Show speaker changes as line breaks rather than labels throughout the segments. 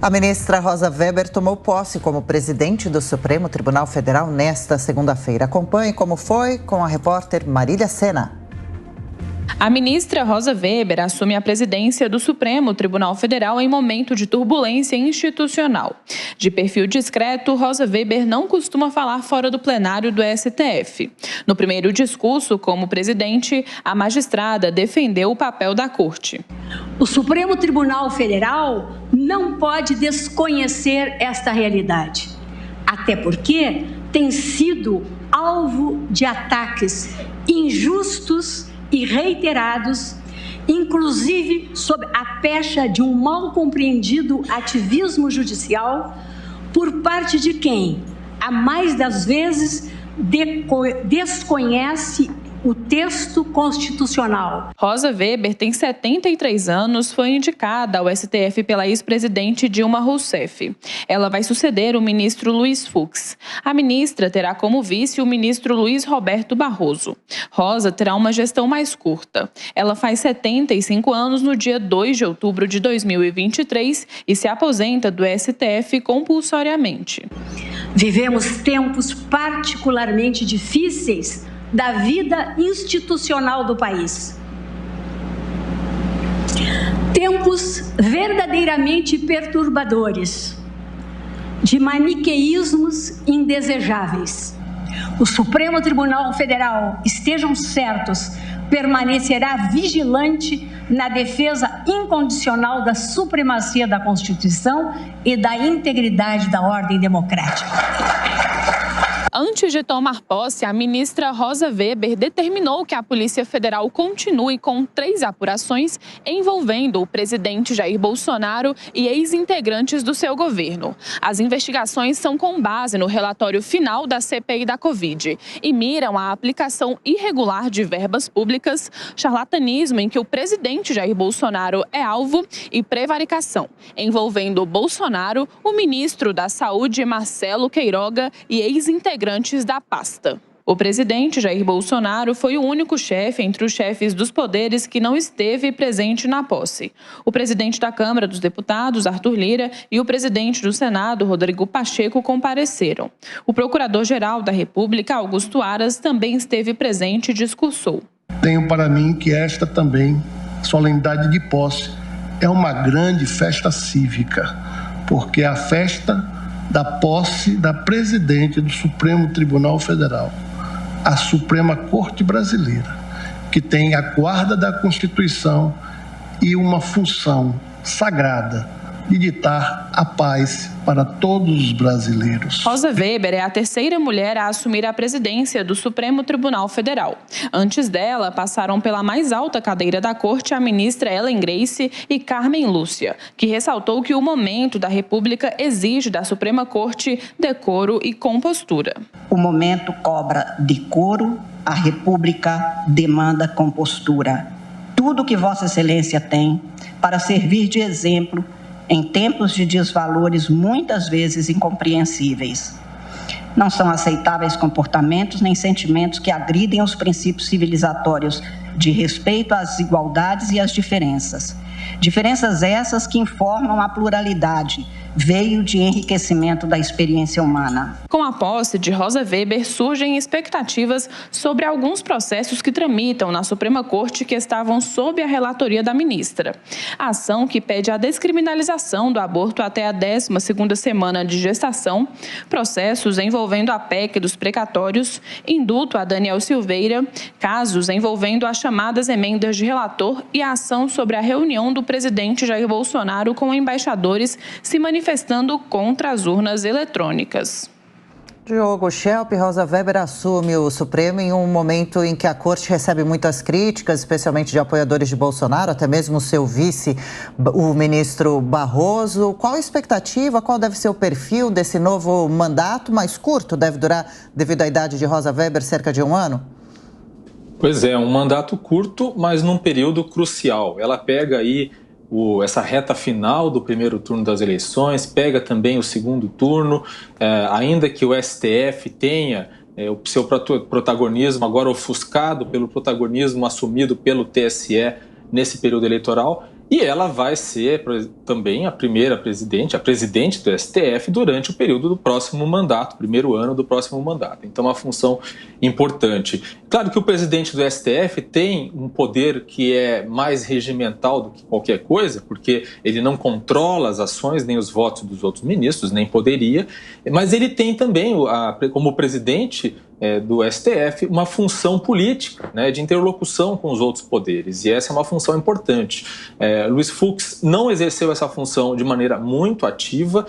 A ministra Rosa Weber tomou posse como presidente do Supremo Tribunal Federal nesta segunda-feira. Acompanhe como foi com a repórter Marília Sena.
A ministra Rosa Weber assume a presidência do Supremo Tribunal Federal em momento de turbulência institucional. De perfil discreto, Rosa Weber não costuma falar fora do plenário do STF. No primeiro discurso como presidente, a magistrada defendeu o papel da Corte.
O Supremo Tribunal Federal não pode desconhecer esta realidade, até porque tem sido alvo de ataques injustos e reiterados, inclusive sob a pecha de um mal compreendido ativismo judicial por parte de quem, a mais das vezes, desconhece o texto constitucional.
Rosa Weber tem 73 anos, foi indicada ao STF pela ex-presidente Dilma Rousseff. Ela vai suceder o ministro Luiz Fux. A ministra terá como vice o ministro Luiz Roberto Barroso. Rosa terá uma gestão mais curta. Ela faz 75 anos no dia 2 de outubro de 2023 e se aposenta do STF compulsoriamente.
Vivemos tempos particularmente difíceis da vida institucional do país. Tempos verdadeiramente perturbadores, de maniqueísmos indesejáveis. O Supremo Tribunal Federal, estejam certos, permanecerá vigilante na defesa incondicional da supremacia da Constituição e da integridade da ordem democrática.
Antes de tomar posse, a ministra Rosa Weber determinou que a Polícia Federal continue com 3 apurações envolvendo o presidente Jair Bolsonaro e ex-integrantes do seu governo. As investigações são com base no relatório final da CPI da Covid e miram a aplicação irregular de verbas públicas, charlatanismo em que o presidente Jair Bolsonaro é alvo e prevaricação, envolvendo Bolsonaro, o ministro da Saúde Marcelo Queiroga e ex-integrantes da pasta. O presidente Jair Bolsonaro foi o único chefe entre os chefes dos poderes que não esteve presente na posse. O presidente da Câmara dos Deputados, Arthur Lira, e o presidente do Senado, Rodrigo Pacheco, compareceram. O procurador-geral da República, Augusto Aras, também esteve presente e discursou.
Tenho para mim que esta também, solenidade de posse, é uma grande festa cívica, porque é a festa da posse da presidente do Supremo Tribunal Federal, a Suprema Corte Brasileira, que tem a guarda da Constituição e uma função sagrada de ditar a paz para todos os brasileiros.
Rosa Weber é a terceira mulher a assumir a presidência do Supremo Tribunal Federal. Antes dela, passaram pela mais alta cadeira da Corte a ministra Ellen Grace e Carmen Lúcia, que ressaltou que o momento da República exige da Suprema Corte decoro e compostura.
O momento cobra decoro, a República demanda compostura. Tudo que Vossa Excelência tem para servir de exemplo em tempos de desvalores muitas vezes incompreensíveis. Não são aceitáveis comportamentos nem sentimentos que agridem os princípios civilizatórios de respeito às igualdades e às diferenças. Diferenças essas que informam a pluralidade, veio de enriquecimento da experiência humana.
Com a posse de Rosa Weber, surgem expectativas sobre alguns processos que tramitam na Suprema Corte que estavam sob a relatoria da ministra. A ação que pede a descriminalização do aborto até a 12ª semana de gestação, processos envolvendo a PEC dos precatórios, indulto a Daniel Silveira, casos envolvendo as chamadas emendas de relator e a ação sobre a reunião do presidente Jair Bolsonaro com embaixadores se manifestando contra as urnas eletrônicas.
Diogo Schelp, Rosa Weber assume o Supremo em um momento em que a Corte recebe muitas críticas, especialmente de apoiadores de Bolsonaro, até mesmo o seu vice, o ministro Barroso. Qual a expectativa, qual deve ser o perfil desse novo mandato mais curto? Deve durar, devido à idade de Rosa Weber, cerca de 1 ano?
Pois é, um mandato curto, mas num período crucial. Ela pega aí essa reta final do primeiro turno das eleições, pega também o segundo turno, ainda que o STF tenha o seu protagonismo agora ofuscado pelo protagonismo assumido pelo TSE nesse período eleitoral, E ela vai ser também a presidente do STF durante o período do próximo mandato, primeiro ano do próximo mandato. Então, uma função importante. Claro que o presidente do STF tem um poder que é mais regimental do que qualquer coisa, porque ele não controla as ações nem os votos dos outros ministros, nem poderia, mas ele tem também, como presidente do STF, uma função política, né, de interlocução com os outros poderes, e essa é uma função importante. Luiz Fux não exerceu essa função de maneira muito ativa.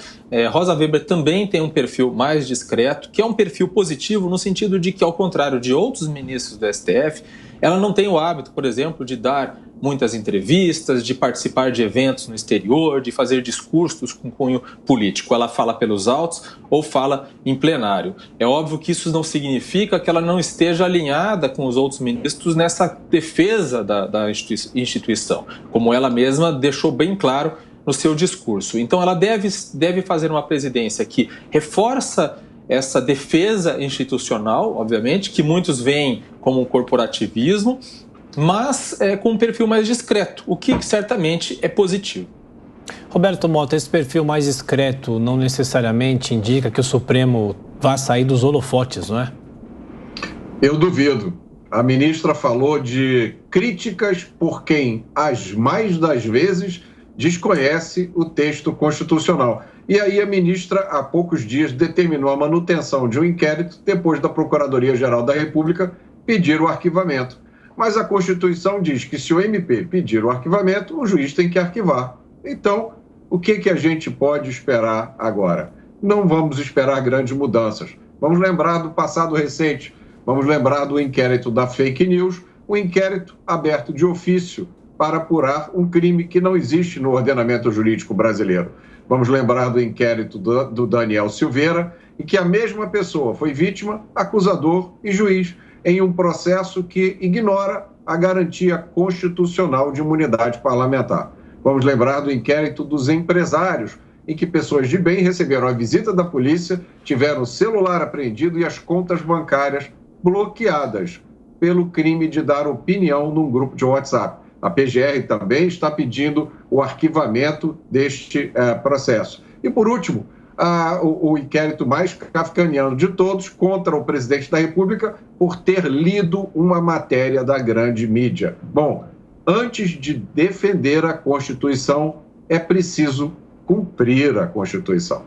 Rosa Weber também tem um perfil mais discreto, que é um perfil positivo no sentido de que, ao contrário de outros ministros do STF, ela não tem o hábito, por exemplo, de dar muitas entrevistas, de participar de eventos no exterior, de fazer discursos com cunho político. Ela fala pelos autos ou fala em plenário. É óbvio que isso não significa que ela não esteja alinhada com os outros ministros nessa defesa da instituição, como ela mesma deixou bem claro no seu discurso. Então ela deve fazer uma presidência que reforça essa defesa institucional, obviamente, que muitos veem como um corporativismo, mas com um perfil mais discreto, o que certamente é positivo.
Roberto Mota, esse perfil mais discreto não necessariamente indica que o Supremo vá sair dos holofotes, não é?
Eu duvido. A ministra falou de críticas por quem, as mais das vezes, desconhece o texto constitucional. E aí a ministra, há poucos dias, determinou a manutenção de um inquérito depois da Procuradoria-Geral da República pedir o arquivamento. Mas a Constituição diz que se o MP pedir o arquivamento, o juiz tem que arquivar. Então, o que a gente pode esperar agora? Não vamos esperar grandes mudanças. Vamos lembrar do passado recente, vamos lembrar do inquérito da fake news, um inquérito aberto de ofício para apurar um crime que não existe no ordenamento jurídico brasileiro. Vamos lembrar do inquérito do Daniel Silveira, em que a mesma pessoa foi vítima, acusador e juiz, em um processo que ignora a garantia constitucional de imunidade parlamentar. Vamos lembrar do inquérito dos empresários, em que pessoas de bem receberam a visita da polícia, tiveram o celular apreendido e as contas bancárias bloqueadas pelo crime de dar opinião num grupo de WhatsApp. A PGR também está pedindo o arquivamento deste processo. E, por último, o inquérito mais kafkaniano de todos contra o presidente da República por ter lido uma matéria da grande mídia. Bom, antes de defender a Constituição, é preciso cumprir a Constituição.